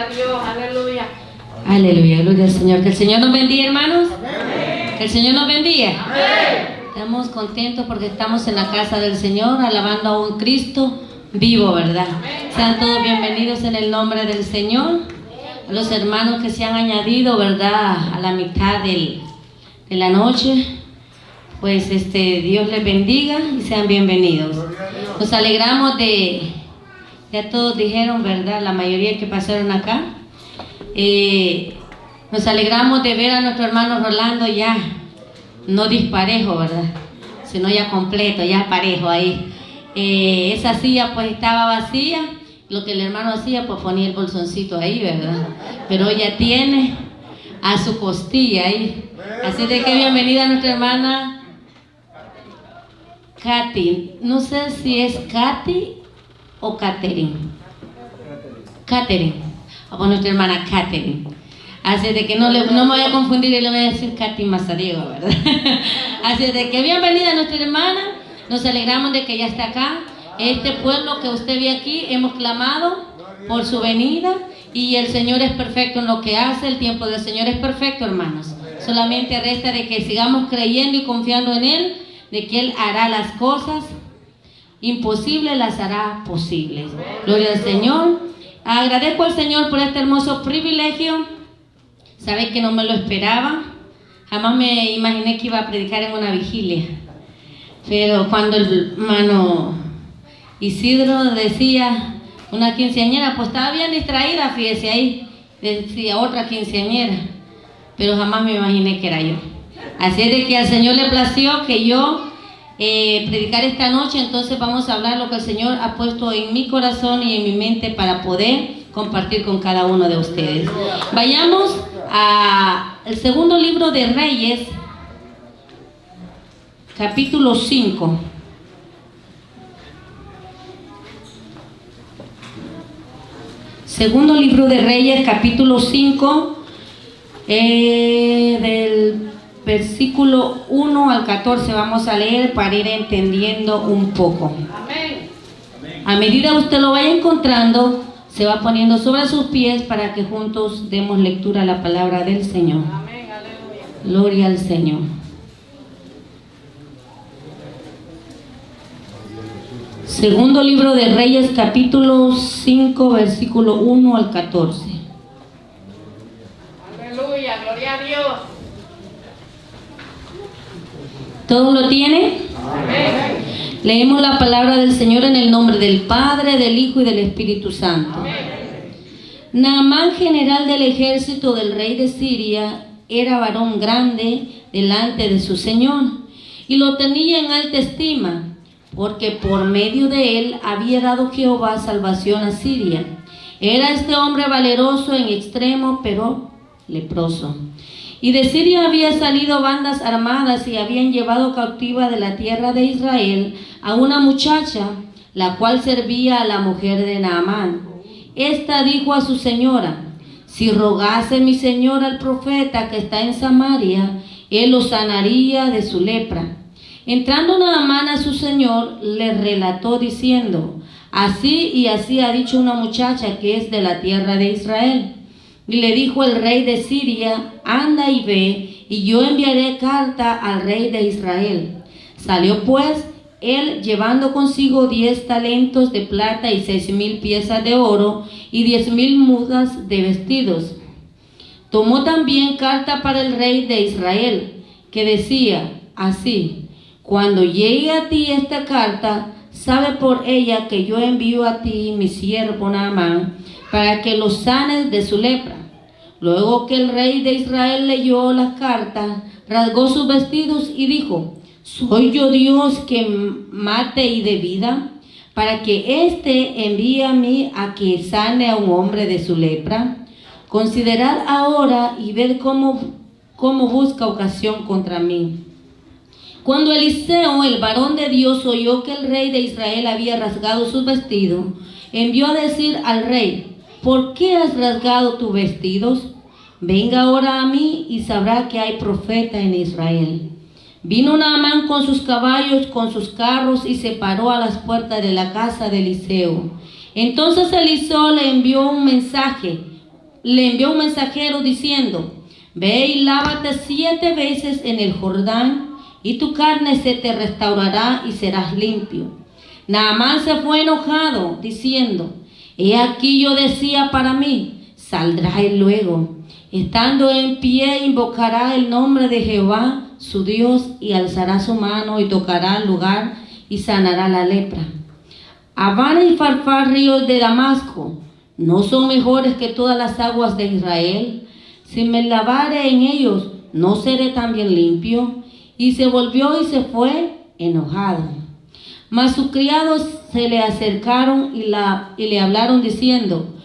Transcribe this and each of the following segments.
a Dios, aleluya. Aleluya, gloria al Señor. Que el Señor nos bendiga, hermanos. Amén. Que el Señor nos bendiga. Amén. Estamos contentos porque estamos en la casa del Señor, alabando a un Cristo vivo, ¿verdad? Sean todos bienvenidos en el nombre del Señor. A los hermanos que se han añadido, ¿verdad? A la mitad de la noche, pues Dios les bendiga y sean bienvenidos. Nos alegramos ya todos dijeron, ¿verdad? La mayoría que pasaron acá. Nos alegramos de ver a nuestro hermano Rolando ya, no disparejo, ¿verdad? Sino ya completo, ya parejo ahí. Esa silla pues estaba vacía, lo que el hermano hacía pues ponía el bolsoncito ahí, ¿verdad? Pero ya tiene a su costilla ahí. Así de que bienvenida a nuestra hermana Katy. No sé si es Katy o Catherine. Catherine. O nuestra hermana Catherine. Así de que no me voy a confundir y le voy a decir Katy Mazariego, ¿verdad? Así de que bienvenida a nuestra hermana. Nos alegramos de que ya está acá. Este pueblo que usted ve aquí, hemos clamado por su venida y el Señor es perfecto en lo que hace. El tiempo del Señor es perfecto, hermanos. Solamente resta de que sigamos creyendo y confiando en Él, de que Él hará las cosas imposibles, las hará posibles. Gloria al Señor. Agradezco al Señor por este hermoso privilegio. Sabes que no me lo esperaba. Jamás me imaginé que iba a predicar en una vigilia. Pero cuando el hermano Isidro decía una quinceañera, pues estaba bien distraída, fíjese ahí, decía otra quinceañera, pero jamás me imaginé que era yo. Así es de que al Señor le plació que yo predicar esta noche. Entonces vamos a hablar lo que el Señor ha puesto en mi corazón y en mi mente para poder compartir con cada uno de ustedes. Vayamos al segundo libro de Reyes, capítulo 5. Segundo libro de Reyes, capítulo 5, del versículo 1 al 14 vamos a leer para ir entendiendo un poco. Amén. A medida que usted lo vaya encontrando, se va poniendo sobre sus pies para que juntos demos lectura a la palabra del Señor. Amén, aleluya. Gloria al Señor. Segundo libro de Reyes, capítulo 5, versículo 1 al 14. Aleluya, gloria a Dios. ¿Todos lo tienen? Amén. Leemos la palabra del Señor en el nombre del Padre, del Hijo y del Espíritu Santo. Amén. Naamán, general del ejército del rey de Siria, era varón grande delante de su Señor y lo tenía en alta estima, porque por medio de él había dado Jehová salvación a Siria. Era este hombre valeroso en extremo, pero leproso. Y de Siria había salido bandas armadas y habían llevado cautiva de la tierra de Israel a una muchacha, la cual servía a la mujer de Naamán. Esta dijo a su señora: si rogase mi señor al profeta que está en Samaria, él lo sanaría de su lepra. Entrando Naamán a su señor, le relató diciendo: así y así ha dicho una muchacha que es de la tierra de Israel. Y le dijo el rey de Siria: anda y ve, y yo enviaré carta al rey de Israel. Salió pues él llevando consigo 10 talentos de plata y 6,000 piezas de oro y 10,000 mudas de vestidos. Tomó también carta para el rey de Israel, que decía así: cuando llegue a ti esta carta, sabe por ella que yo envío a ti mi siervo Naamán, para que lo sanes de su lepra. Luego que el rey de Israel leyó la carta, rasgó sus vestidos y dijo: ¿soy yo Dios que mate y dé vida, para que éste envíe a mí a que sane a un hombre de su lepra? Considerad ahora y ved cómo busca ocasión contra mí. Cuando Eliseo, el varón de Dios, oyó que el rey de Israel había rasgado sus vestidos, envió a decir al rey: ¿por qué has rasgado tus vestidos? Venga ahora a mí y sabrá que hay profeta en Israel. Vino Naamán con sus caballos, con sus carros, y se paró a las puertas de la casa de Eliseo. Entonces Eliseo le envió un mensaje: le envió un mensajero diciendo: ve y lávate 7 veces en el Jordán, y tu carne se te restaurará y serás limpio. Naamán se fue enojado, diciendo: he aquí yo decía para mí, saldrá él luego, estando en pie invocará el nombre de Jehová su Dios, y alzará su mano y tocará el lugar y sanará la lepra. Abana y Farfar, ríos de Damasco, ¿no son mejores que todas las aguas de Israel? Si me lavare en ellos, ¿no seré también limpio? Y se volvió y se fue enojado. Mas sus criados se le acercaron y le hablaron diciendo: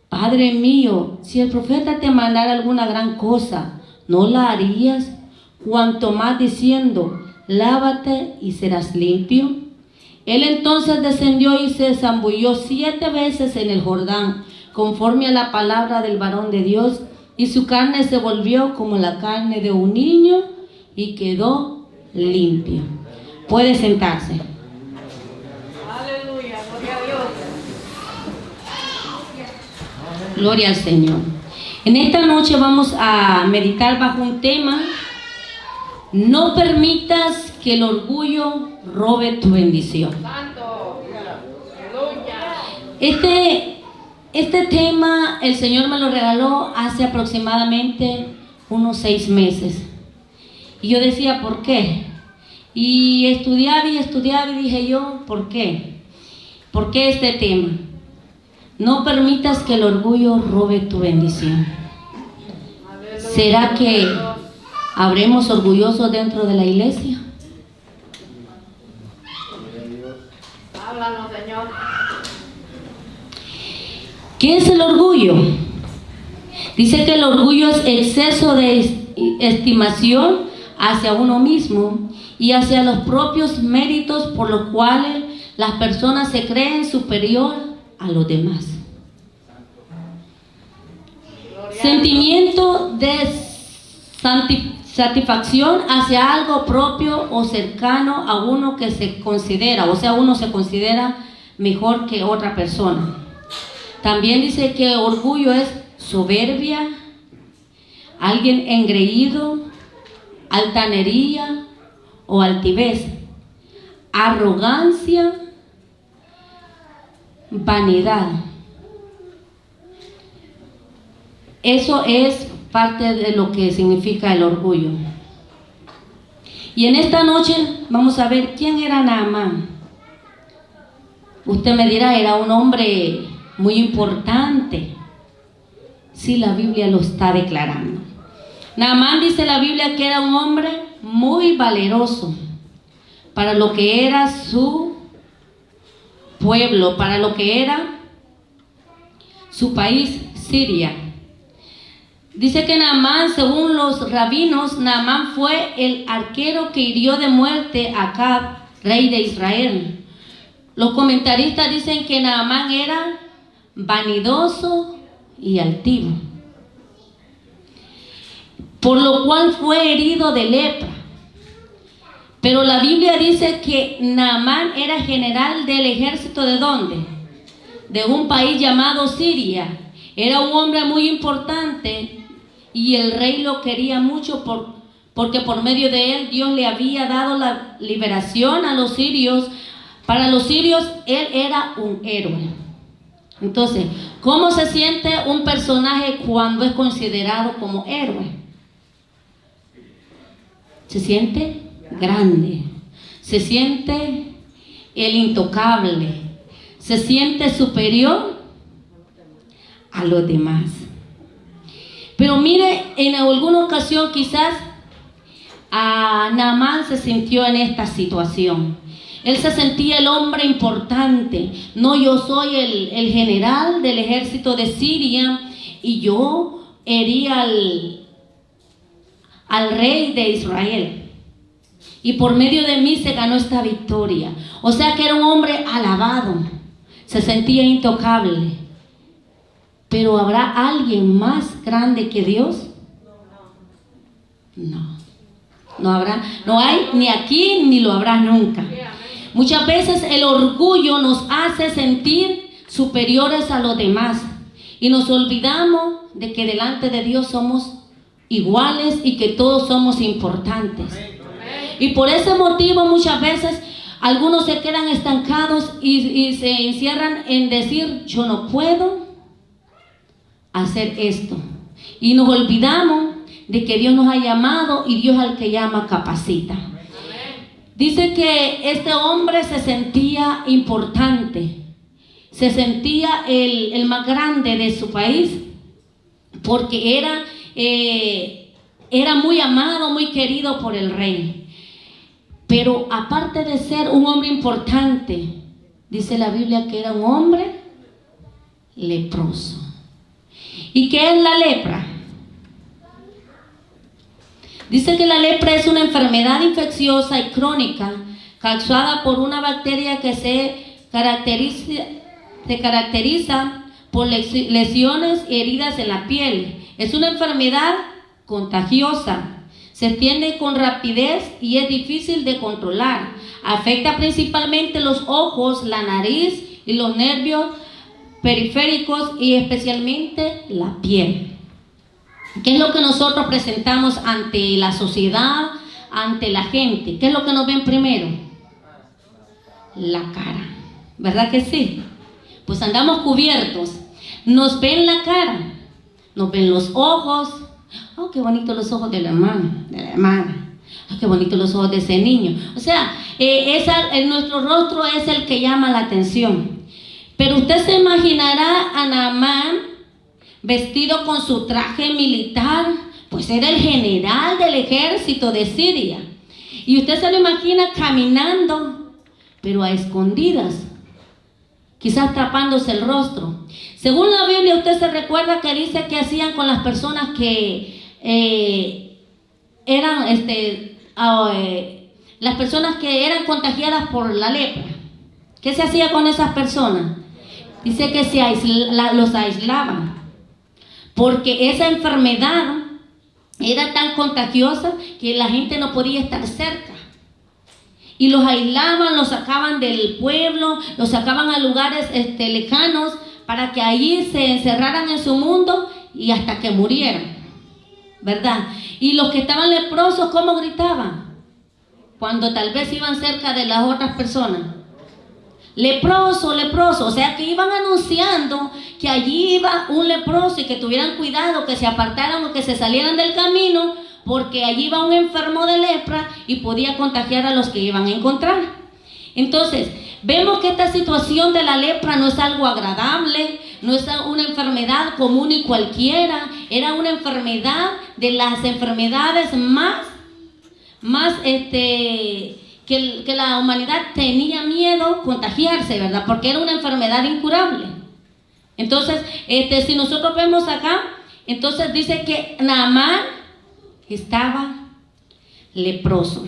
Padre mío, si el profeta te mandara alguna gran cosa, ¿no la harías? Cuanto más diciendo: lávate y serás limpio. Él entonces descendió y se zambulló 7 veces en el Jordán, conforme a la palabra del varón de Dios, y su carne se volvió como la carne de un niño y quedó limpio. Puede sentarse. Aleluya, gloria a Dios. Gloria al Señor. En esta noche vamos a meditar bajo un tema: no permitas que el orgullo robe tu bendición. Santo, aleluya. Este tema el Señor me lo regaló hace aproximadamente unos 6 meses. Y yo decía, ¿por qué? Y estudiaba y dije yo, ¿por qué? ¿Por qué este tema? No permitas que el orgullo robe tu bendición. Aleluya. ¿Será que habremos orgullosos dentro de la iglesia? Háblanos, Señor. ¿Qué es el orgullo? Dice que el orgullo es exceso de estimación hacia uno mismo y hacia los propios méritos, por los cuales las personas se creen superior a los demás. Sentimiento de satisfacción hacia algo propio o cercano a uno que se considera, o sea, uno se considera mejor que otra persona. También dice que orgullo es soberbia, alguien engreído, altanería o altivez, arrogancia, vanidad. Eso es parte de lo que significa el orgullo. Y en esta noche vamos a ver quién era Naamán. Usted me dirá, era un hombre muy importante. Sí, la Biblia lo está declarando. Naamán, dice la Biblia, que era un hombre muy valeroso para lo que era su pueblo, para lo que era su país, Siria. Dice que Naamán, según los rabinos, Naamán fue el arquero que hirió de muerte a Acab, rey de Israel. Los comentaristas dicen que Naamán era vanidoso y altivo, por lo cual fue herido de lepra. Pero la Biblia dice que Naamán era general del ejército ¿de dónde? De un país llamado Siria. Era un hombre muy importante y el rey lo quería mucho porque por medio de él Dios le había dado la liberación a los sirios. Para los sirios él era un héroe. Entonces, ¿cómo se siente un personaje cuando es considerado como héroe? Se siente grande, se siente el intocable, se siente superior a los demás. Pero mire, en alguna ocasión quizás Naamán se sintió en esta situación. Él se sentía el hombre importante. No, yo soy el general del ejército de Siria y yo herí al rey de Israel. Y por medio de mí se ganó esta victoria. O sea que era un hombre alabado. Se sentía intocable. Pero ¿habrá alguien más grande que Dios? No. No habrá. No hay ni aquí ni lo habrá nunca. Muchas veces el orgullo nos hace sentir superiores a los demás. y nos olvidamos de que delante de Dios somos iguales y que todos somos importantes. Y por ese motivo muchas veces algunos se quedan estancados y se encierran en decir: yo no puedo hacer esto. Y nos olvidamos de que Dios nos ha llamado y Dios al que llama capacita. Dice que este hombre se sentía importante, se sentía el más grande de su país, porque era muy amado, muy querido por el rey. Pero aparte de ser un hombre importante, dice la Biblia que era un hombre leproso. ¿Y qué es la lepra? Dice que la lepra es una enfermedad infecciosa y crónica causada por una bacteria que se caracteriza por lesiones y heridas en la piel. Es una enfermedad contagiosa. Se extiende con rapidez y es difícil de controlar. Afecta principalmente los ojos, la nariz y los nervios periféricos y especialmente la piel. ¿Qué es lo que nosotros presentamos ante la sociedad, ante la gente? ¿Qué es lo que nos ven primero? La cara. ¿Verdad que sí? Pues andamos cubiertos. Nos ven la cara, nos ven los ojos. Oh, qué bonitos los ojos de la hermana. Oh, qué bonitos los ojos de ese niño. O sea, nuestro rostro es el que llama la atención. Pero usted se imaginará a Naamán vestido con su traje militar, pues era el general del ejército de Siria. Y usted se lo imagina caminando, pero a escondidas, quizás tapándose el rostro. Según la Biblia, usted se recuerda que dice que hacían con las personas que las personas que eran contagiadas por la lepra. ¿Qué se hacía con esas personas? Dice que los aislaban, porque esa enfermedad era tan contagiosa que la gente no podía estar cerca. Y los aislaban, los sacaban del pueblo, los sacaban a lugares lejanos, para que allí se encerraran en su mundo y hasta que murieran, ¿verdad? Y los que estaban leprosos, ¿cómo gritaban? Cuando tal vez iban cerca de las otras personas: leproso, leproso. O sea que iban anunciando que allí iba un leproso y que tuvieran cuidado, que se apartaran o que se salieran del camino, porque allí iba un enfermo de lepra y podía contagiar a los que iban a encontrar. Entonces, vemos que esta situación de la lepra no es algo agradable, no es una enfermedad común y cualquiera, era una enfermedad de las enfermedades que la humanidad tenía miedo contagiarse, ¿verdad? Porque era una enfermedad incurable. Entonces, si nosotros vemos acá, entonces dice que Naamán estaba leproso.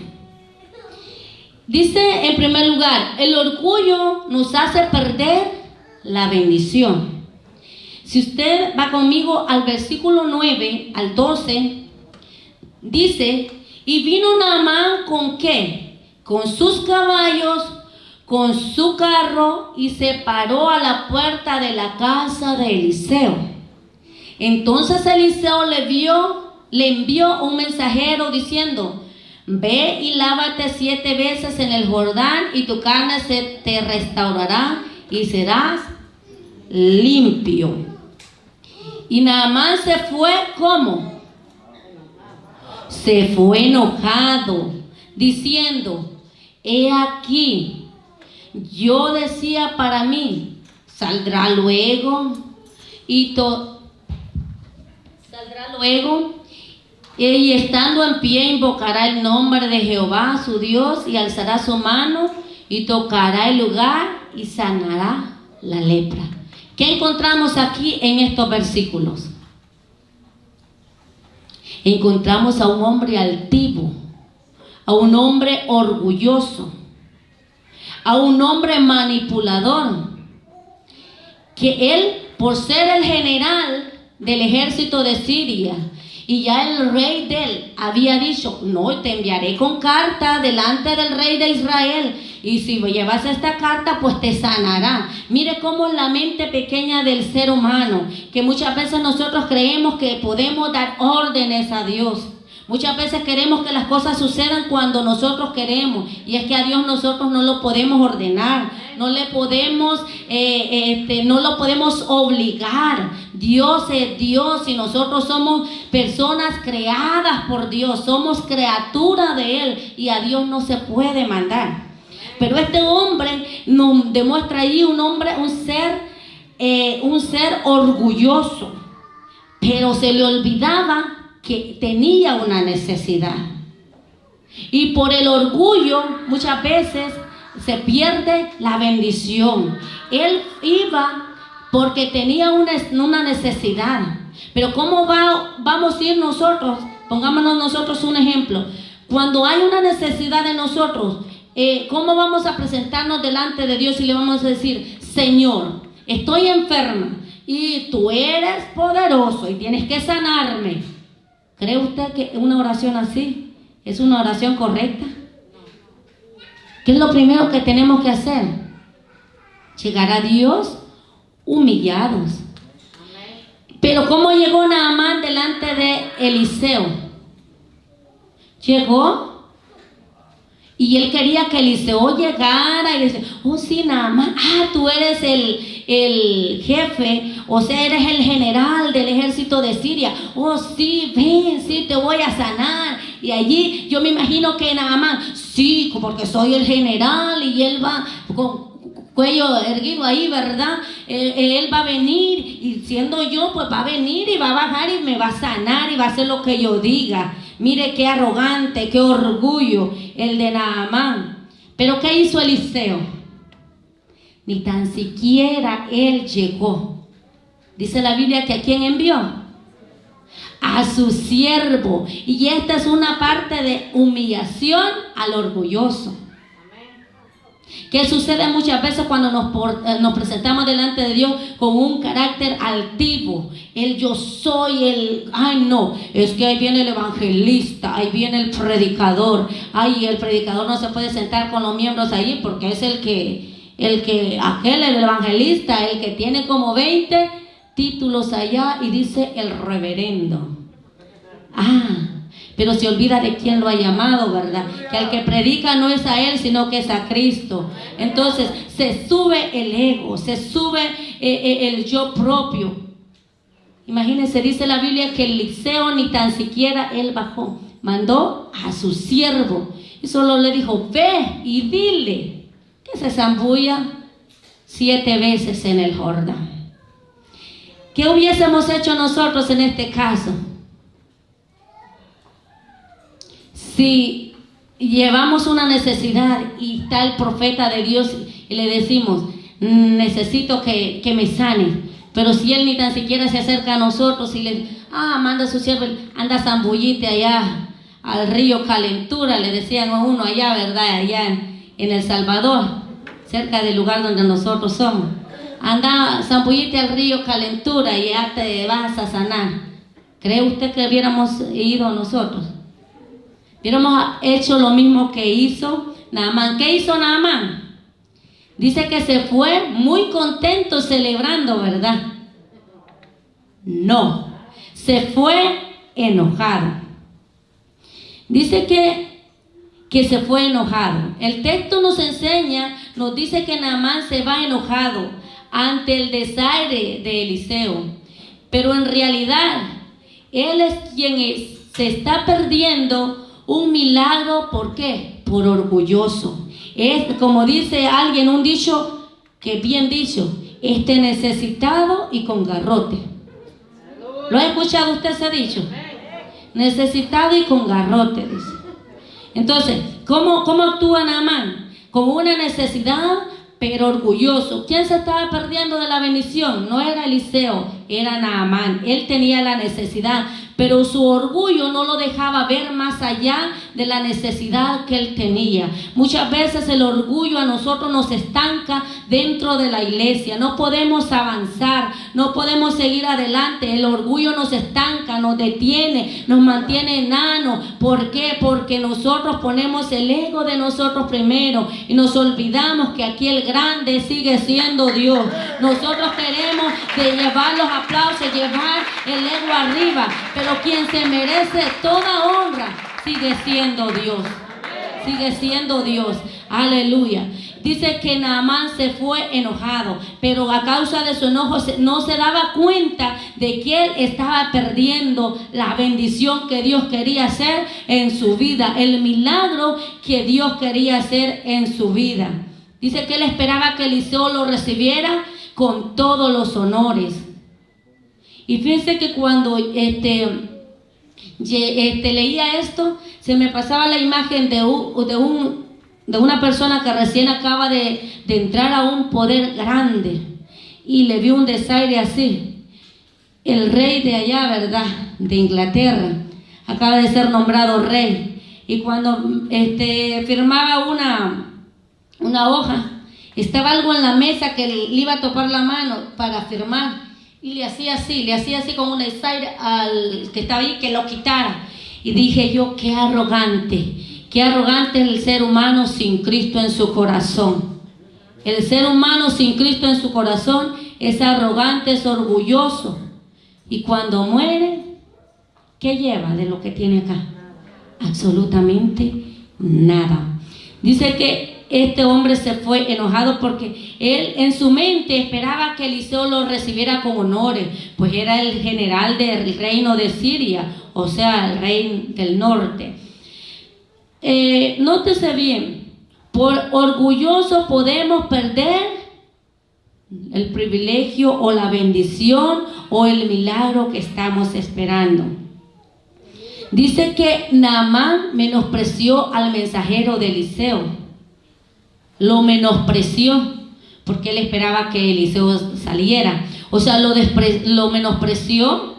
Dice en primer lugar, el orgullo nos hace perder la bendición. Si usted va conmigo al versículo 9 al 12, dice: y vino Naamán ¿con qué? Con sus caballos, con su carro, y se paró a la puerta de la casa de Eliseo. Entonces Eliseo le envió un mensajero diciendo: ve y lávate 7 veces en el Jordán y tu carne se te restaurará y serás limpio. Y Naamán se fue, ¿cómo? Se fue enojado, diciendo: he aquí, yo decía para mí, saldrá luego y y estando en pie invocará el nombre de Jehová su Dios y alzará su mano y tocará el lugar y sanará la lepra. ¿Qué encontramos aquí en estos versículos? Encontramos a un hombre altivo, a un hombre orgulloso, a un hombre manipulador, que él, por ser el general del ejército de Siria, y ya el rey de él había dicho: no, te enviaré con carta delante del rey de Israel, y si llevas esta carta, pues te sanará. Mire cómo es la mente pequeña del ser humano, que muchas veces nosotros creemos que podemos dar órdenes a Dios. Muchas veces queremos que las cosas sucedan cuando nosotros queremos, y es que a Dios nosotros no lo podemos ordenar, no lo podemos obligar. Dios es Dios y nosotros somos personas creadas por Dios, somos criaturas de Él, y a Dios no se puede mandar. Pero este hombre nos demuestra ahí un ser orgulloso, pero se le olvidaba que tenía una necesidad. Y por el orgullo muchas veces se pierde la bendición. Él iba porque tenía una necesidad. Pero ¿cómo vamos a ir nosotros? Pongámonos nosotros un ejemplo. Cuando hay una necesidad de nosotros, ¿cómo vamos a presentarnos delante de Dios y le vamos a decir: Señor, estoy enferma y tú eres poderoso y tienes que sanarme? ¿Cree usted que una oración así es una oración correcta? ¿Qué es lo primero que tenemos que hacer? Llegar a Dios humillados. Pero ¿cómo llegó Naamán delante de Eliseo? Llegó y él quería que Eliseo llegara y decía: oh sí, Naamán, tú eres el jefe, o sea, eres el general del ejército de Siria. Oh sí, ven, sí, te voy a sanar. Y allí yo me imagino que Naamán: sí, porque soy el general, y él va con cuello erguido ahí, ¿verdad? Él va a venir, y siendo yo, pues va a venir y va a bajar y me va a sanar y va a hacer lo que yo diga. Mire qué arrogante, qué orgullo el de Naamán. Pero ¿qué hizo Eliseo? Ni tan siquiera él llegó. Dice la Biblia que ¿a quién envió? A su siervo. Y esta es una parte de humillación al orgulloso. ¿Qué sucede muchas veces cuando nos presentamos delante de Dios con un carácter altivo? El yo soy, ay no, es que ahí viene el evangelista, ahí viene el predicador. Ay, el predicador no se puede sentar con los miembros ahí porque es el evangelista, el que tiene como 20 títulos allá y dice el reverendo. Pero se olvida de quién lo ha llamado, ¿verdad? Que al que predica no es a él, sino que es a Cristo. Entonces se sube el ego, se sube el yo propio. Imagínense, dice la Biblia que Eliseo ni tan siquiera él bajó. Mandó a su siervo y solo le dijo: ve y dile que se zambulla 7 veces en el Jordán. ¿Qué hubiésemos hecho nosotros en este caso? Si llevamos una necesidad y está el profeta de Dios y le decimos: necesito que me sane, pero si él ni tan siquiera se acerca a nosotros y le manda a su siervo, anda a zambullite allá al río Calentura, le decían a uno allá, ¿verdad? Allá en El Salvador, cerca del lugar donde nosotros somos. Anda, zambullite al río Calentura y ya te vas a sanar. ¿Cree usted que hubiéramos ido nosotros? Hubiéramos hecho lo mismo que hizo Naamán. ¿Qué hizo Naamán? Dice que se fue muy contento celebrando, ¿verdad? No, se fue enojado. Dice que se fue enojado. El texto nos dice que Naamán se va enojado ante el desaire de Eliseo. Pero en realidad, él es quien se está perdiendo un milagro. ¿Por qué? Por orgulloso. Es como dice alguien, un dicho que bien dicho: necesitado y con garrote. ¿Lo ha escuchado usted ese dicho? Necesitado y con garrote, dice. Entonces, ¿cómo actúa Naamán? Con una necesidad, pero orgulloso. ¿Quién se estaba perdiendo de la bendición? No era Eliseo, era Naamán. Él tenía la necesidad, pero su orgullo no lo dejaba ver más allá de la necesidad que él tenía. Muchas veces el orgullo a nosotros nos estanca dentro de la iglesia. No podemos avanzar, no podemos seguir adelante. El orgullo nos estanca, nos detiene, nos mantiene enanos. ¿Por qué? Porque nosotros ponemos el ego de nosotros primero y nos olvidamos que aquí el grande sigue siendo Dios. Nosotros queremos de llevar los aplausos, llevar el ego arriba, pero quien se merece toda honra sigue siendo Dios. Sigue siendo Dios. Aleluya. Dice que Naamán se fue enojado, pero a causa de su enojo no se daba cuenta de que él estaba perdiendo la bendición que Dios quería hacer en su vida, el milagro que Dios quería hacer en su vida. Dice que él esperaba que Eliseo lo recibiera con todos los honores. Y fíjense que cuando leía esto, se me pasaba la imagen de una persona que recién acaba de entrar a un poder grande y le vio un desaire así. El rey de allá, ¿verdad?, de Inglaterra, acaba de ser nombrado rey, y cuando firmaba una hoja, estaba algo en la mesa que le iba a topar la mano para firmar, y le hacía así con un desaire al que estaba ahí, que lo quitara. Y dije yo, qué arrogante es el ser humano sin Cristo en su corazón. El ser humano sin Cristo en su corazón es arrogante, es orgulloso. Y cuando muere, ¿qué lleva de lo que tiene acá? Absolutamente nada. Dice que este hombre se fue enojado porque él en su mente esperaba que Eliseo lo recibiera con honores, pues era el general del reino de Siria, o sea, el rey del norte. Nótese bien, por orgulloso podemos perder el privilegio o la bendición o el milagro que estamos esperando. Dice que Naamán menospreció al mensajero de Eliseo. Lo menospreció porque él esperaba que Eliseo saliera. O sea, lo menospreció.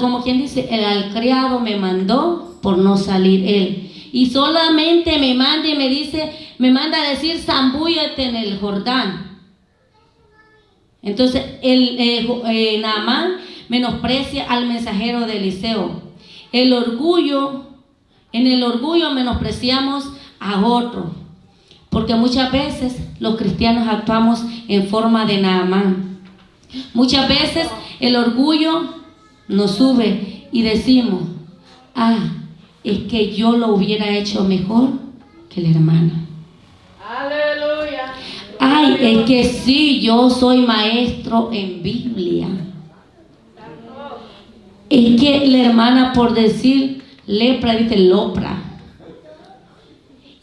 Como quien dice, el criado me mandó por no salir él. Y solamente me manda a decir, zambúllate en el Jordán. Entonces, Naamán menosprecia al mensajero de Eliseo. En el orgullo menospreciamos a otro. Porque muchas veces los cristianos actuamos en forma de Naamán. Muchas veces el orgullo nos sube y decimos, es que yo lo hubiera hecho mejor que la hermana. Aleluya. Es que sí, yo soy maestro en Biblia. Es que la hermana, por decir lepra, dice lopra.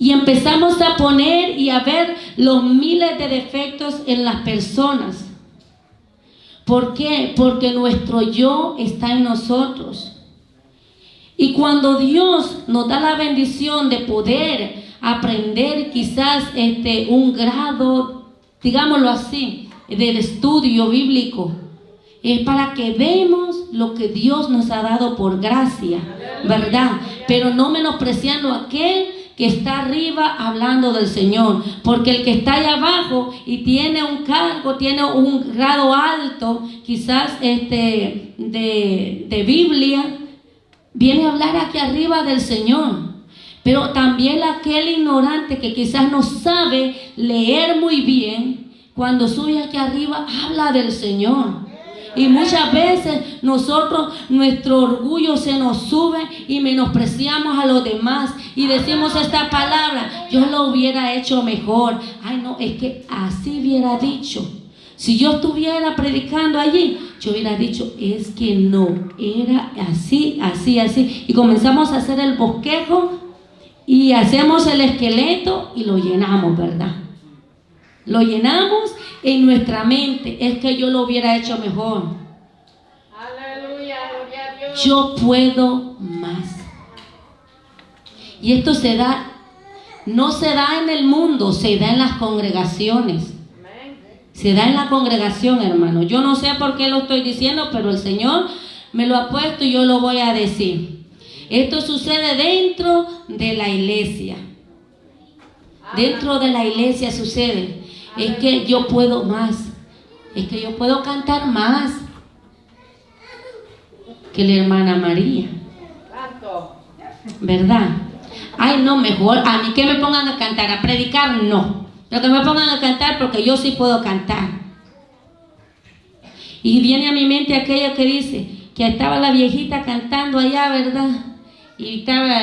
Y empezamos a poner y a ver los miles de defectos en las personas. ¿Por qué? Porque nuestro yo está en nosotros. Y cuando Dios nos da la bendición de poder aprender quizás un grado, digámoslo así, del estudio bíblico, es para que vemos lo que Dios nos ha dado por gracia, ¿verdad? Pero no menospreciando a aquel que está arriba hablando del Señor, porque el que está allá abajo y tiene un cargo, tiene un grado alto, quizás de Biblia, viene a hablar aquí arriba del Señor. Pero también aquel ignorante que quizás no sabe leer muy bien, cuando sube aquí arriba habla del Señor. Y muchas veces nuestro orgullo se nos sube y menospreciamos a los demás y decimos esta palabra, yo lo hubiera hecho mejor. No, es que así hubiera dicho. Si yo estuviera predicando allí, yo hubiera dicho, es que no, era así. Y comenzamos a hacer el bosquejo y hacemos el esqueleto y lo llenamos, ¿verdad? Lo llenamos en nuestra mente. Es que yo lo hubiera hecho mejor. Aleluya, gloria a Dios. Yo puedo más. Y esto no se da en el mundo, se da en las congregaciones. Se da en la congregación, hermano. Yo no sé por qué lo estoy diciendo, pero el Señor me lo ha puesto y yo lo voy a decir. Esto sucede dentro de la iglesia. Dentro de la iglesia sucede. Es que yo puedo más. Es que yo puedo cantar más que la hermana María. ¿Verdad? Ay, no, mejor a mí que me pongan a cantar, a predicar, no. Pero que me pongan a cantar porque yo sí puedo cantar. Y viene a mi mente aquello que dice que estaba la viejita cantando allá, ¿verdad? Y estaba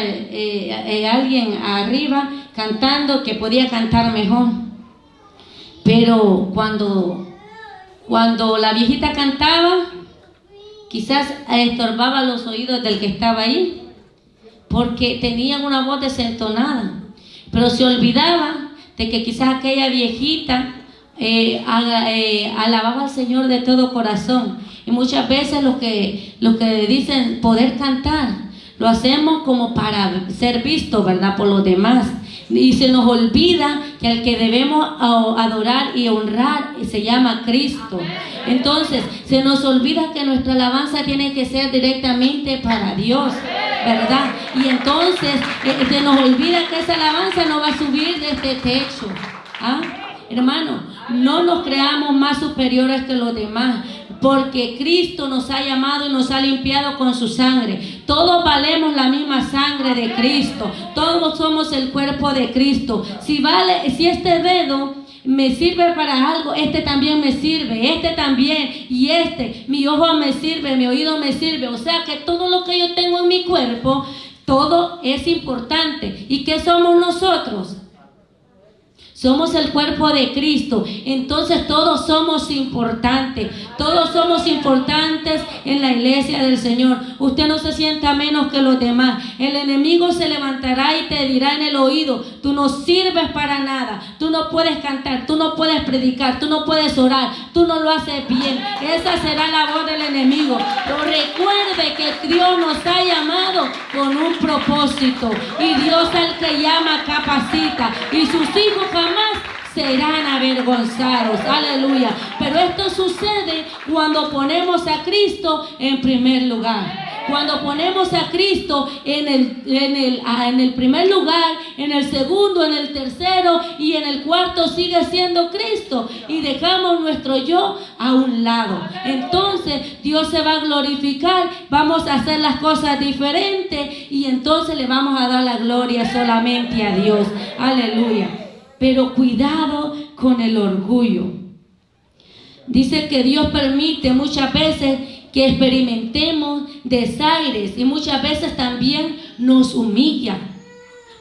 alguien arriba cantando que podía cantar mejor. Pero cuando la viejita cantaba, quizás estorbaba los oídos del que estaba ahí, porque tenían una voz desentonada. Pero se olvidaba de que quizás aquella viejita alababa al Señor de todo corazón. Y muchas veces los que dicen poder cantar, lo hacemos como para ser vistos, ¿verdad?, por los demás. Y se nos olvida que al que debemos adorar y honrar se llama Cristo. Entonces se nos olvida que nuestra alabanza tiene que ser directamente para Dios, ¿verdad? Y entonces se nos olvida que esa alabanza no va a subir de este techo. ¿Ah? Hermano, no nos creamos más superiores que los demás, porque Cristo nos ha llamado y nos ha limpiado con su sangre. Todos valemos la misma sangre de Cristo. Todos somos el cuerpo de Cristo. Si este dedo me sirve para algo, este también me sirve, este también, y mi ojo me sirve, mi oído me sirve. O sea que todo lo que yo tengo en mi cuerpo, todo es importante. ¿Y qué somos nosotros? Somos el cuerpo de Cristo. Entonces todos somos importantes. Todos somos importantes en la iglesia del Señor. Usted no se sienta menos que los demás. El enemigo se levantará y te dirá en el oído: tú no sirves para nada. Tú no puedes cantar, tú no puedes predicar, tú no puedes orar, tú no lo haces bien. Esa será la voz del enemigo. Pero recuerde que Dios nos ha llamado con un propósito. Y Dios al que llama capacita. Y sus hijos jamás serán avergonzados. Aleluya. Pero esto sucede cuando ponemos a Cristo en primer lugar. Cuando ponemos a Cristo en el primer lugar, en el segundo, en el tercero y en el cuarto sigue siendo Cristo, y dejamos nuestro yo a un lado. Entonces Dios se va a glorificar, vamos a hacer las cosas diferentes y entonces le vamos a dar la gloria solamente a Dios. Aleluya. Pero cuidado con el orgullo. Dice que Dios permite muchas veces que experimentemos desaires y muchas veces también nos humilla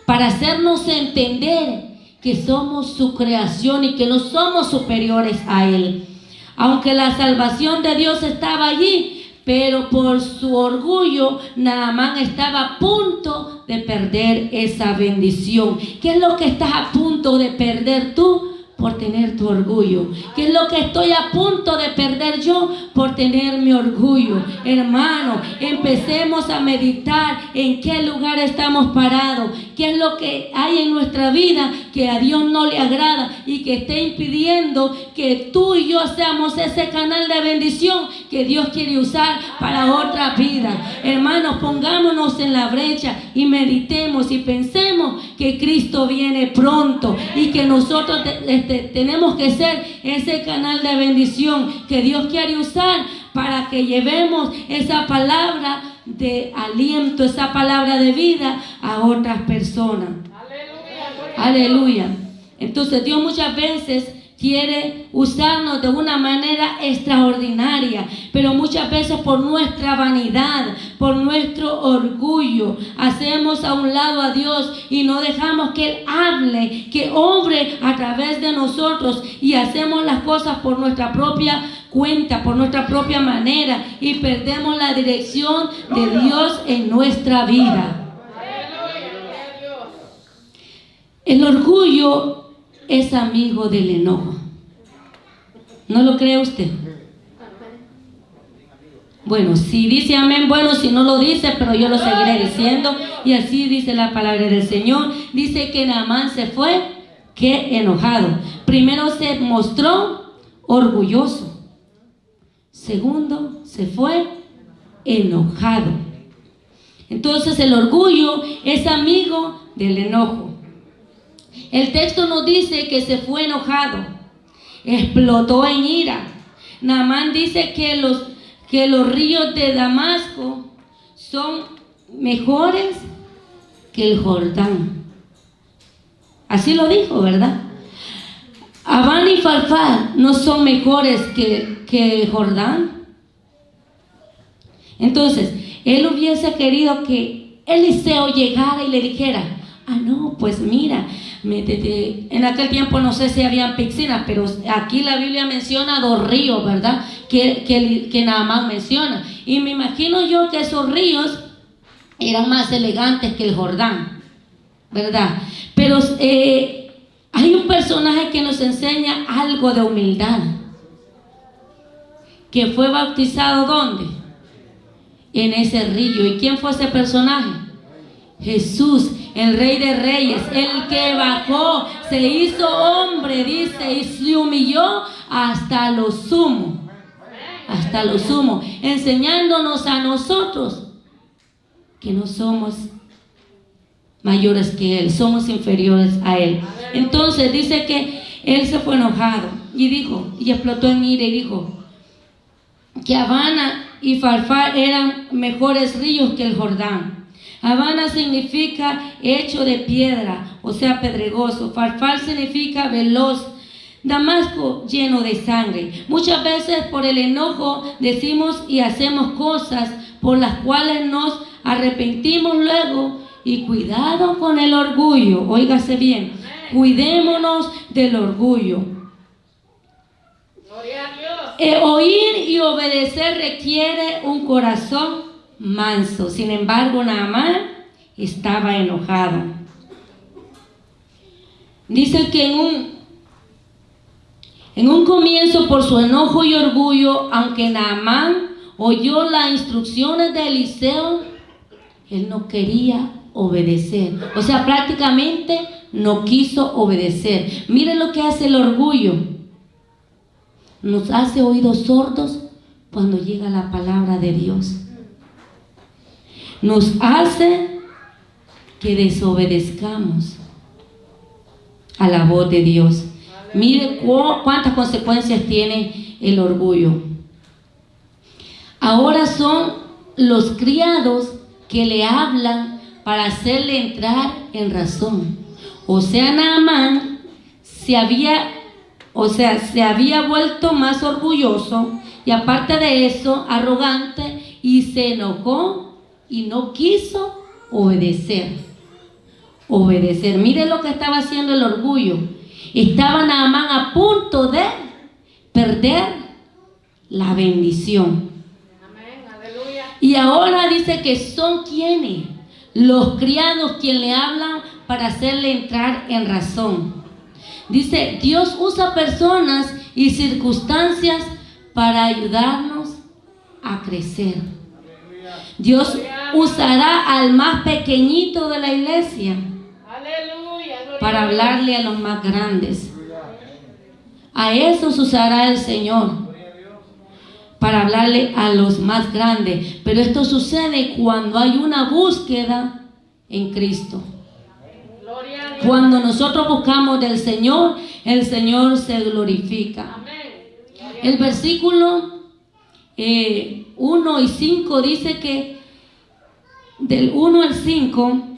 para hacernos entender que somos su creación y que no somos superiores a Él. Aunque la salvación de Dios estaba allí, pero por su orgullo, Naamán estaba a punto de perder esa bendición. ¿Qué es lo que estás a punto de perder tú? Por tener tu orgullo. ¿Qué es lo que estoy a punto de perder yo? Por tener mi orgullo. Hermano, empecemos a meditar en qué lugar estamos parados, qué es lo que hay en nuestra vida que a Dios no le agrada y que esté impidiendo que tú y yo seamos ese canal de bendición que Dios quiere usar para otra vida. Hermanos, pongámonos en la brecha y meditemos y pensemos que Cristo viene pronto y que nosotros tenemos que ser ese canal de bendición que Dios quiere usar para que llevemos esa palabra de aliento, esa palabra de vida a otras personas. Aleluya. Entonces Dios muchas veces quiere usarnos de una manera extraordinaria, pero muchas veces por nuestra vanidad, por nuestro orgullo, hacemos a un lado a Dios y no dejamos que Él hable, que obre a través de nosotros, y hacemos las cosas por nuestra propia cuenta, por nuestra propia manera, y perdemos la dirección de Dios en nuestra vida. El orgullo es amigo del enojo. ¿No lo cree usted? Bueno, si dice amén, bueno, si no lo dice, pero yo lo seguiré diciendo. Y así dice la palabra del Señor. Dice que Naamán se fue, que enojado. Primero se mostró orgulloso. Segundo, se fue enojado. Entonces el orgullo es amigo del enojo. El texto nos dice que se fue enojado, explotó en ira. Naamán dice que los ríos de Damasco son mejores que el Jordán. Así lo dijo, ¿verdad? Abana y Farfar no son mejores que Jordán. Entonces, él hubiese querido que Eliseo llegara y le dijera: ah, no, pues mira, métete. En aquel tiempo no sé si habían piscinas, pero aquí la Biblia menciona 2 ríos, ¿verdad? Que Naamán menciona. Y me imagino yo que esos ríos eran más elegantes que el Jordán, ¿verdad? Pero hay un personaje que nos enseña algo de humildad, que fue bautizado ¿dónde? En ese río. ¿Y quién fue ese personaje? Jesús, el Rey de Reyes, el que bajó, se hizo hombre, dice, y se humilló hasta lo sumo, enseñándonos a nosotros que no somos mayores que Él, somos inferiores a Él. Entonces dice que Él se fue enojado y dijo, y explotó en ira y dijo que Abana y Farfar eran mejores ríos que el Jordán. Abana significa hecho de piedra, o sea, pedregoso. Farfar significa veloz. Damasco lleno de sangre. Muchas veces por el enojo decimos y hacemos cosas por las cuales nos arrepentimos luego. Y cuidado con el orgullo. Óigase bien, cuidémonos del orgullo. Oír y obedecer requiere un corazón manso. Sin embargo, Naamán estaba enojado. Dice que en un comienzo, por su enojo y orgullo, aunque Naamán oyó las instrucciones de Eliseo, él no quería obedecer. O sea, prácticamente no quiso obedecer. Miren lo que hace el orgullo. Nos hace oídos sordos cuando llega la palabra de Dios. Nos hace que desobedezcamos a la voz de Dios. Mire cuántas consecuencias tiene el orgullo. Ahora son los criados que le hablan para hacerle entrar en razón. O sea, Naamán se había vuelto más orgulloso y aparte de eso, arrogante, y se enojó y no quiso obedecer. Mire lo que estaba haciendo el orgullo. Estaba Naamán a punto de perder la bendición. Amén, aleluya. Y ahora dice que son quienes, los criados, quien le hablan para hacerle entrar en razón. Dice, Dios usa personas y circunstancias para ayudarnos a crecer. Dios usará al más pequeñito de la iglesia para hablarle a los más grandes. A esos usará el Señor para hablarle a los más grandes. Pero esto sucede cuando hay una búsqueda en Cristo. Cuando nosotros buscamos del Señor, el Señor se glorifica. El versículo 1 y 5 dice que del 1 al 5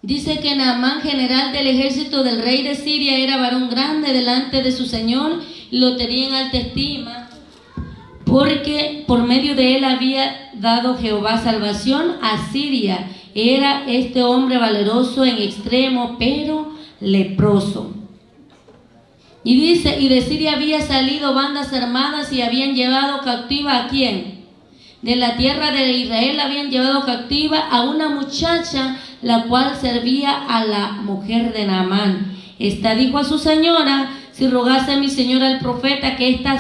dice que Naamán, general del ejército del rey de Siria, era varón grande delante de su Señor y lo tenía en alta estima, porque por medio de él había dado Jehová salvación a Siria. Era este hombre valeroso en extremo, pero leproso. Y dice, y de Siria había salido bandas armadas y habían llevado cautiva ¿a quién? De la tierra de Israel habían llevado cautiva a una muchacha, la cual servía a la mujer de Naamán. Esta dijo a su señora, si rogase a mi señora el profeta que está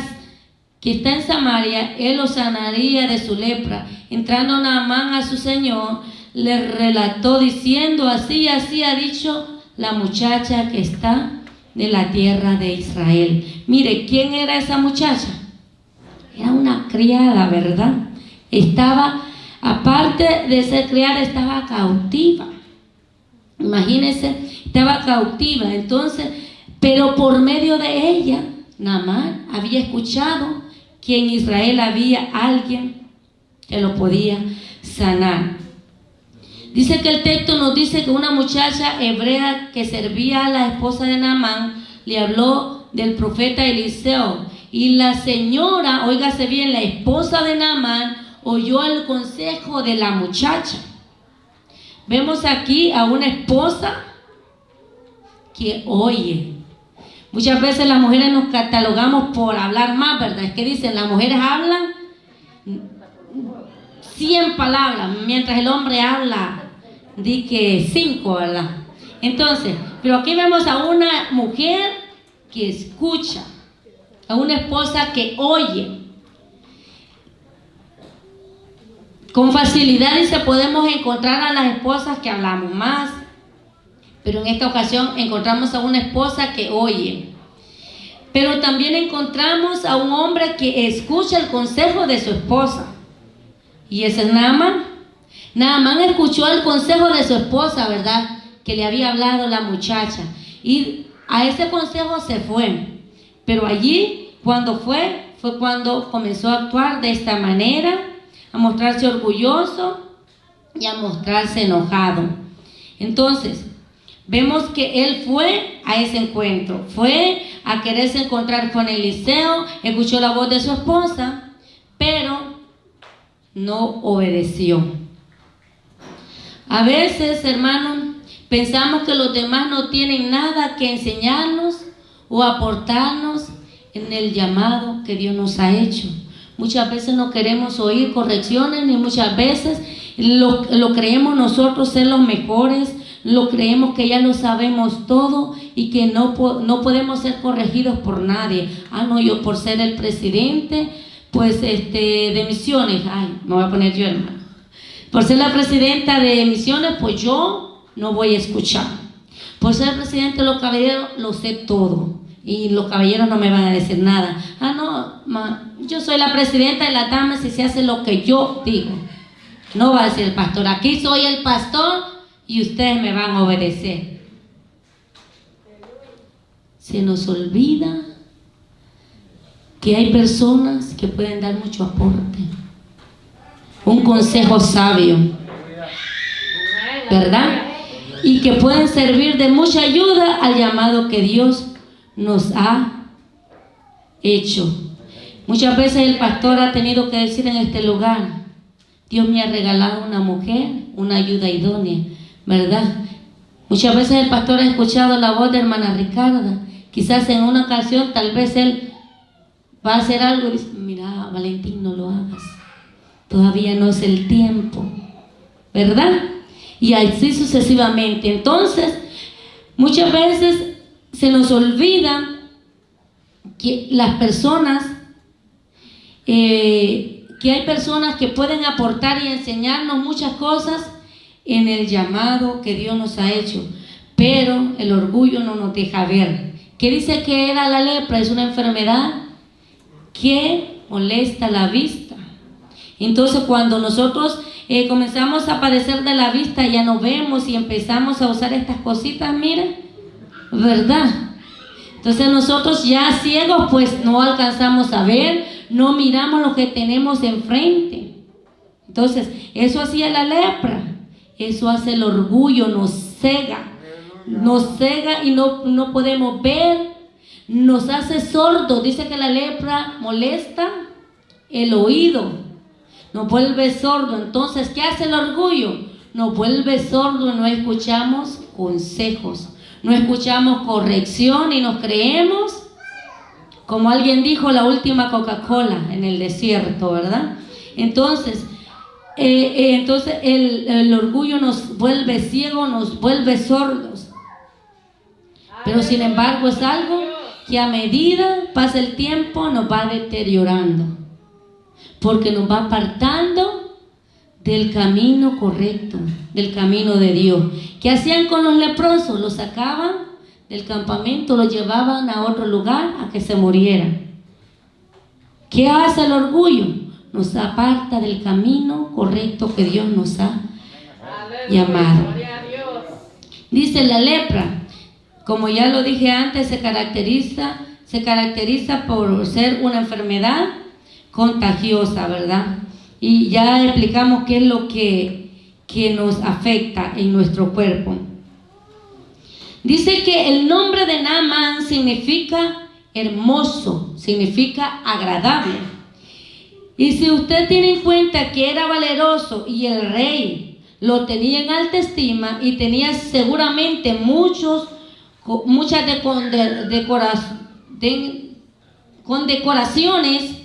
en Samaria, él lo sanaría de su lepra. Entrando Naamán a su señor, le relató diciendo, así ha dicho la muchacha que está de la tierra de Israel. Mire, ¿quién era esa muchacha? Era una criada, ¿verdad? Estaba, aparte de ser criada, estaba cautiva. Imagínense, estaba cautiva. Entonces, pero por medio de ella, Naamán había escuchado que en Israel había alguien que lo podía sanar. Dice que el texto nos dice que una muchacha hebrea que servía a la esposa de Naamán le habló del profeta Eliseo. Y la señora, óigase bien, la esposa de Naamán oyó el consejo de la muchacha. Vemos aquí a una esposa que oye. Muchas veces las mujeres nos catalogamos por hablar más, ¿verdad? Es que dicen, las mujeres hablan 100 palabras, mientras el hombre habla, di que 5, ¿verdad? Entonces, pero aquí vemos a una mujer que escucha, a una esposa que oye. Con facilidad, dice, podemos encontrar a las esposas que hablamos más, pero en esta ocasión encontramos a una esposa que oye. Pero también encontramos a un hombre que escucha el consejo de su esposa. Y ese es Naamán. Naamán escuchó el consejo de su esposa, ¿verdad? Que le había hablado la muchacha. Y a ese consejo se fue. Pero allí, cuando fue cuando comenzó a actuar de esta manera, a mostrarse orgulloso y a mostrarse enojado. Entonces, vemos que él fue a ese encuentro, fue a quererse encontrar con Eliseo, escuchó la voz de su esposa, pero no obedeció. A veces, hermanos, pensamos que los demás no tienen nada que enseñarnos o aportarnos en el llamado que Dios nos ha hecho. Muchas veces no queremos oír correcciones, ni muchas veces lo creemos nosotros ser los mejores, lo creemos que ya lo sabemos todo y que no podemos ser corregidos por nadie. No, yo por ser el presidente, pues de misiones, me voy a poner yo, hermano. Por ser la presidenta de misiones, pues yo no voy a escuchar. Por ser presidente de los caballeros, lo sé todo. Y los caballeros no me van a decir nada. Yo soy la presidenta de la dama si se hace lo que yo digo. No va a decir el pastor, aquí soy el pastor y ustedes me van a obedecer. Se nos olvida que hay personas que pueden dar mucho aporte. Un consejo sabio, ¿verdad? Y que pueden servir de mucha ayuda al llamado que Dios nos ha hecho. Muchas veces el pastor ha tenido que decir en este lugar, Dios me ha regalado una mujer, una ayuda idónea, ¿verdad? Muchas veces el pastor ha escuchado la voz de hermana Ricarda. Quizás en una ocasión tal vez él va a hacer algo y dice, mira, Valentín, no lo hagas, todavía no es el tiempo, ¿verdad? Y así sucesivamente. Entonces, muchas veces se nos olvida que las personas, que hay personas que pueden aportar y enseñarnos muchas cosas en el llamado que Dios nos ha hecho, pero el orgullo no nos deja ver. ¿Qué dice que era la lepra? Es una enfermedad que molesta la vista. Entonces, cuando nosotros comenzamos a padecer de la vista, ya no vemos y empezamos a usar estas cositas, miren, ¿verdad? Entonces nosotros ya ciegos pues no alcanzamos a ver, no miramos lo que tenemos enfrente. Entonces eso hacía la lepra, eso hace el orgullo, nos cega y no podemos ver, nos hace sordos. Dice que la lepra molesta el oído, nos vuelve sordo. Entonces, ¿qué hace el orgullo? Nos vuelve sordo y no escuchamos consejos, no escuchamos corrección y nos creemos, como alguien dijo, la última Coca-Cola en el desierto, ¿verdad? Entonces el orgullo nos vuelve ciegos, nos vuelve sordos. Pero sin embargo es algo que a medida pasa el tiempo nos va deteriorando, porque nos va apartando del camino correcto, del camino de Dios. ¿Qué hacían con los leprosos? Los sacaban del campamento, los llevaban a otro lugar a que se murieran. ¿Qué hace el orgullo? nos aparta del camino correcto que Dios nos ha Aleluya. llamado. Gloria a Dios. Dice la lepra, como ya lo dije antes, se caracteriza por ser una enfermedad contagiosa, ¿verdad? Y ya explicamos qué es lo que nos afecta en nuestro cuerpo. Dice que el nombre de Naamán significa hermoso, significa agradable. Y si usted tiene en cuenta que era valeroso y el rey lo tenía en alta estima y tenía seguramente muchas condecoraciones,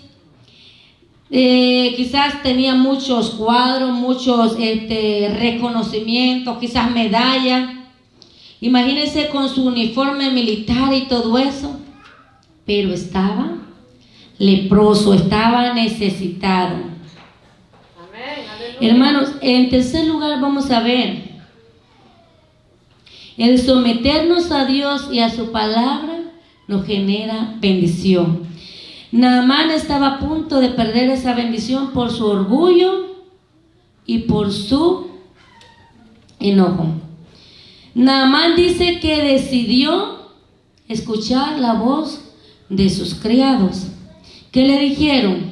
quizás tenía muchos cuadros, muchos reconocimientos, quizás medallas. Imagínense con su uniforme militar y todo eso, pero estaba leproso, estaba necesitado. Amén. Aleluya. Hermanos, en tercer lugar vamos a ver el someternos a Dios y a su palabra nos genera bendición. Naamán estaba a punto de perder esa bendición por su orgullo y por su enojo. Naamán dice que decidió escuchar la voz de sus criados. ¿Qué le dijeron?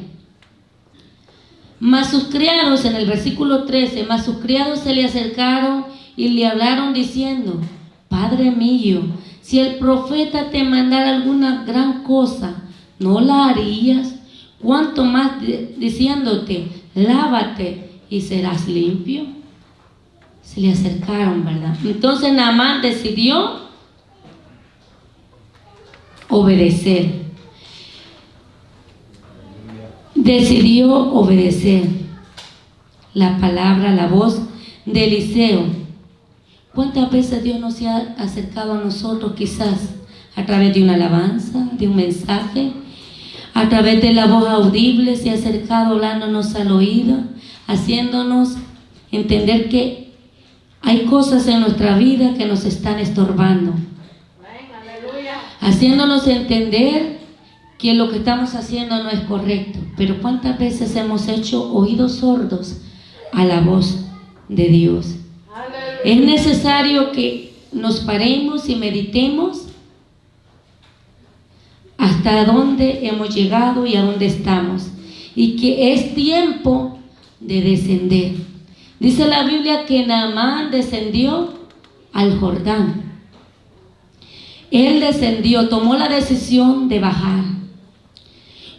Mas sus criados, en el versículo 13, mas sus criados se le acercaron y le hablaron diciendo: Padre mío, si el profeta te mandara alguna gran cosa, ¿no la harías? Cuanto más diciéndote: lávate y serás limpio. Se le acercaron, ¿verdad? Entonces Naamán decidió obedecer. Decidió obedecer la palabra, la voz de Eliseo. ¿Cuántas veces Dios nos ha acercado a nosotros, quizás a través de una alabanza, de un mensaje, a través de la voz audible, se ha acercado hablándonos al oído, haciéndonos entender que hay cosas en nuestra vida que nos están estorbando, Aleluya. haciéndonos entender que lo que estamos haciendo no es correcto? Pero ¿cuántas veces hemos hecho oídos sordos a la voz de Dios? Aleluya. Es necesario que nos paremos y meditemos hasta dónde hemos llegado y a dónde estamos, y que es tiempo de descender. Dice la Biblia que Naamán descendió al Jordán. Él descendió, tomó la decisión de bajar.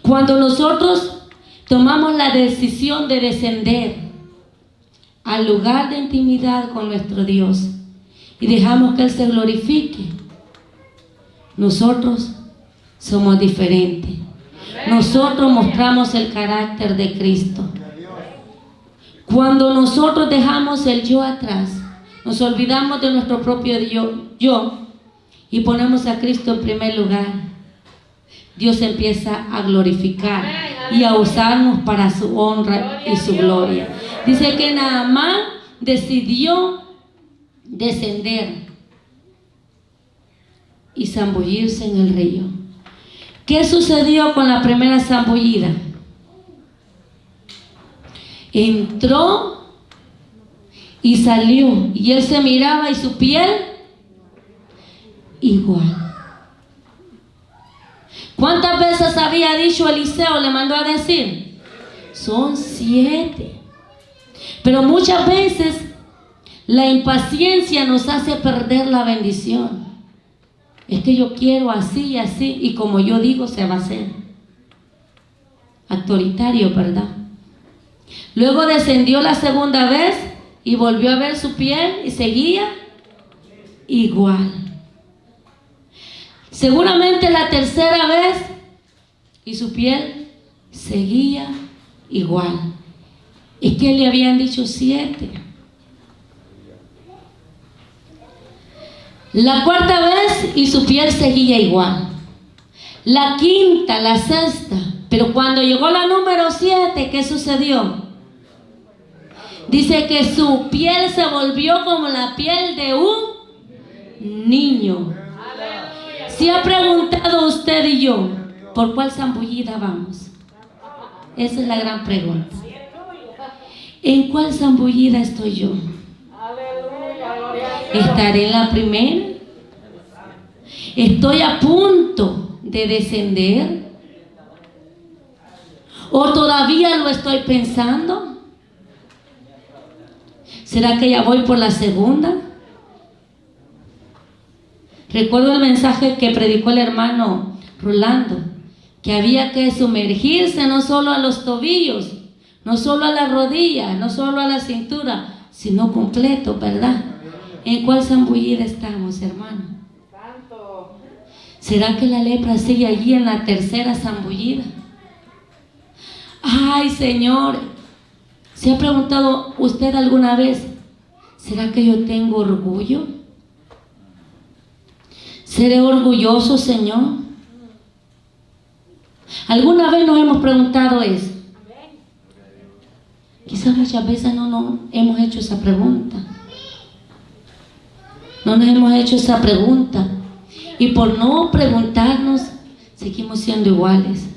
Cuando nosotros tomamos la decisión de descender al lugar de intimidad con nuestro Dios y dejamos que Él se glorifique, nosotros somos diferentes. Nosotros mostramos el carácter de Cristo. Cuando nosotros dejamos el yo atrás, nos olvidamos de nuestro propio yo y ponemos a Cristo en primer lugar, Dios empieza a glorificar y a usarnos para su honra y su gloria. Dice que Naamán decidió descender y zambullirse en el río. ¿Qué sucedió con la primera zambullida? Entró y salió, y él se miraba y su piel igual. ¿Cuántas veces había dicho Eliseo, le mandó a decir? Son 7. Pero muchas veces la impaciencia nos hace perder la bendición. Es que yo quiero así y así, y como yo digo se va a hacer. Autoritario, ¿verdad? Luego descendió la segunda vez y volvió a ver su piel y seguía igual. Seguramente la tercera vez y su piel seguía igual. Es que le habían dicho 7. La cuarta vez y su piel seguía igual. La quinta, la sexta. Pero cuando llegó la número 7, ¿qué sucedió? Dice que su piel se volvió como la piel de un niño. ¿Se ha preguntado usted y yo por cuál zambullida vamos? Esa es la gran pregunta. ¿En cuál zambullida estoy yo? Aleluya, gloria a Dios. ¿Estaré en la primera? ¿Estoy a punto de descender? ¿O todavía lo estoy pensando? ¿Será que ya voy por la segunda? Recuerdo el mensaje que predicó el hermano Rolando, que había que sumergirse no solo a los tobillos, no solo a la rodilla, no solo a la cintura, sino completo, ¿verdad? ¿En cuál zambullida estamos, hermano? Santo. ¿Será que la lepra sigue allí en la tercera zambullida? Ay, Señor, ¿se ha preguntado usted alguna vez, ¿será que yo tengo orgullo? ¿Seré orgulloso, Señor? ¿Alguna vez nos hemos preguntado eso? Quizás muchas veces no nos hemos hecho esa pregunta. No nos hemos hecho esa pregunta. Y por no preguntarnos, seguimos siendo iguales.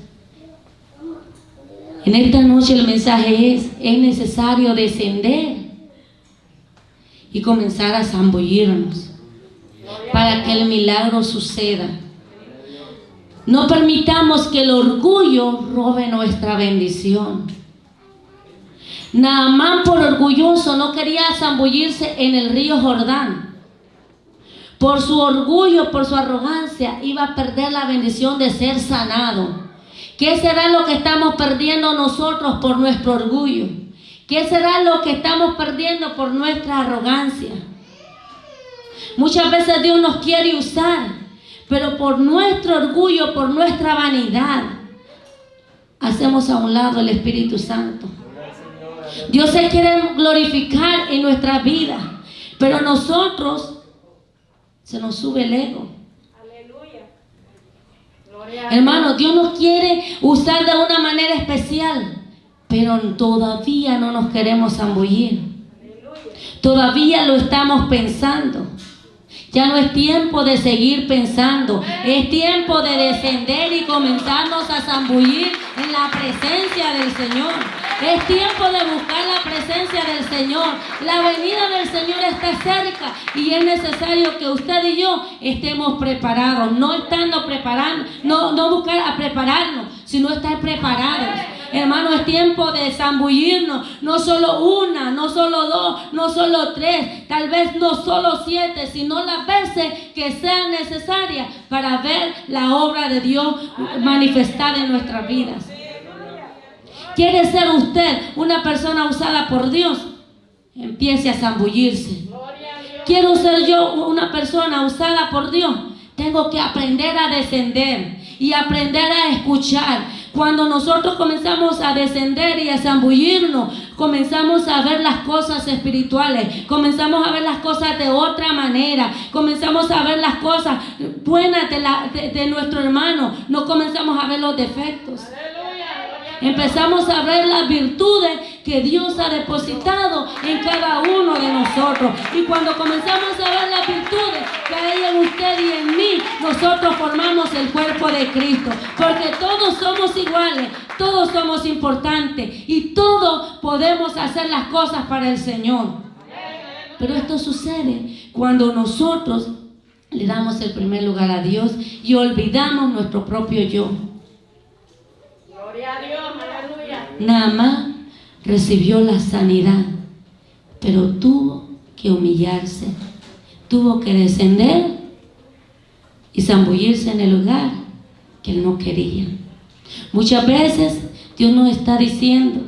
En esta noche el mensaje es necesario descender y comenzar a zambullirnos para que el milagro suceda. No permitamos que el orgullo robe nuestra bendición. Naamán, por orgulloso, no quería zambullirse en el río Jordán. Por su orgullo, por su arrogancia, iba a perder la bendición de ser sanado. ¿Qué será lo que estamos perdiendo nosotros por nuestro orgullo? ¿Qué será lo que estamos perdiendo por nuestra arrogancia? Muchas veces Dios nos quiere usar, pero por nuestro orgullo, por nuestra vanidad, hacemos a un lado el Espíritu Santo. Dios se quiere glorificar en nuestra vida, pero nosotros se nos sube el ego. Hermano, Dios nos quiere usar de una manera especial, pero todavía no nos queremos zambullir. Todavía lo estamos pensando. Ya no es tiempo de seguir pensando. Es tiempo de descender y comenzarnos a zambullir en la presencia del Señor. Es tiempo de buscar la presencia del Señor. La venida del Señor está cerca y es necesario que usted y yo estemos preparados. No estando preparando, no buscar a prepararnos, sino estar preparados. Hermano, es tiempo de zambullirnos. No solo una, no solo dos, no solo tres, tal vez no solo 7, sino las veces que sean necesarias para ver la obra de Dios manifestada en nuestras vidas. ¿Quiere ser usted una persona usada por Dios? Empiece a zambullirse. ¿Quiero ser yo una persona usada por Dios? Tengo que aprender a descender y aprender a escuchar. Cuando nosotros comenzamos a descender y a zambullirnos, comenzamos a ver las cosas espirituales, comenzamos a ver las cosas de otra manera, comenzamos a ver las cosas buenas de nuestro hermano, no comenzamos a ver los defectos. Empezamos a ver las virtudes que Dios ha depositado en cada uno de nosotros. Y cuando comenzamos a ver las virtudes que hay en usted y en mí, nosotros formamos el cuerpo de Cristo. Porque todos somos iguales, todos somos importantes y todos podemos hacer las cosas para el Señor. Pero esto sucede cuando nosotros le damos el primer lugar a Dios y olvidamos nuestro propio yo. Gloria a Dios, aleluya. Naamán recibió la sanidad, pero tuvo que humillarse, tuvo que descender y zambullirse en el lugar que él no quería. Muchas veces Dios nos está diciendo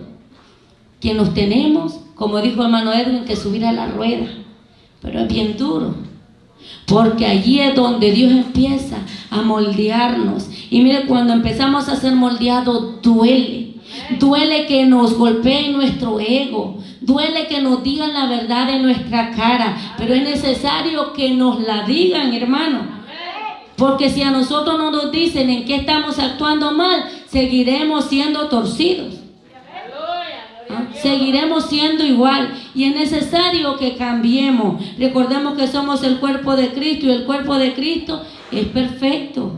que nos tenemos, como dijo hermano Edwin, que subir a la rueda, pero es bien duro. Porque allí es donde Dios empieza a moldearnos. Y mire, cuando empezamos a ser moldeados, duele. Duele que nos golpeen nuestro ego. Duele que nos digan la verdad en nuestra cara. Pero es necesario que nos la digan, hermano. Porque si a nosotros no nos dicen en qué estamos actuando mal, seguiremos siendo torcidos. Seguiremos siendo igual y es necesario que cambiemos. Recordemos que somos el cuerpo de Cristo y el cuerpo de Cristo es perfecto,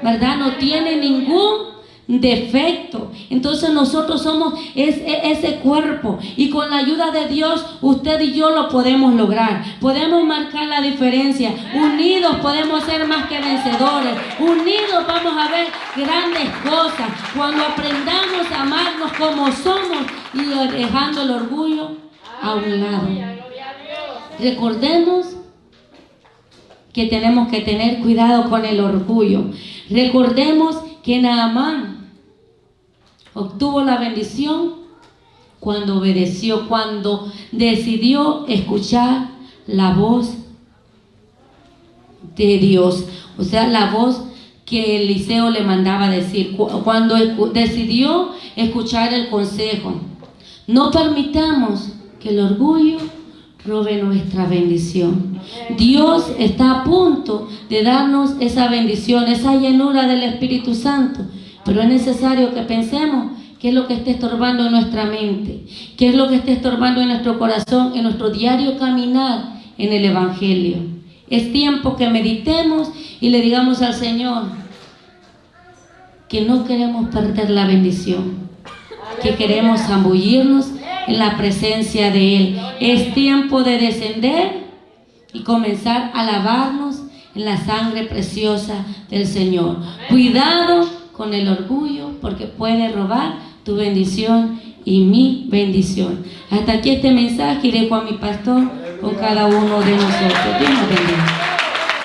¿verdad? No tiene ningún defecto. Entonces nosotros somos ese cuerpo, y con la ayuda de Dios usted y yo lo podemos lograr. Podemos marcar la diferencia. Unidos podemos ser más que vencedores. Unidos vamos a ver grandes cosas cuando aprendamos a amarnos como somos y dejando el orgullo a un lado. Gloria a Dios. Recordemos que tenemos que tener cuidado con el orgullo. Recordemos que Naamán obtuvo la bendición cuando obedeció, cuando decidió escuchar la voz de Dios, o sea, la voz que Eliseo le mandaba decir, cuando decidió escuchar el consejo. No permitamos que el orgullo robe nuestra bendición. Dios está a punto de darnos esa bendición, esa llenura del Espíritu Santo, pero es necesario que pensemos qué es lo que está estorbando en nuestra mente, qué es lo que está estorbando en nuestro corazón, en nuestro diario caminar en el Evangelio. Es tiempo que meditemos y le digamos al Señor que no queremos perder la bendición, que queremos zambullirnos en la presencia de Él. Es tiempo de descender y comenzar a lavarnos en la sangre preciosa del Señor. Cuidado con el orgullo, porque puede robar tu bendición y mi bendición. Hasta aquí este mensaje, y dejo a mi pastor con cada uno de nosotros. Dios nos bendiga.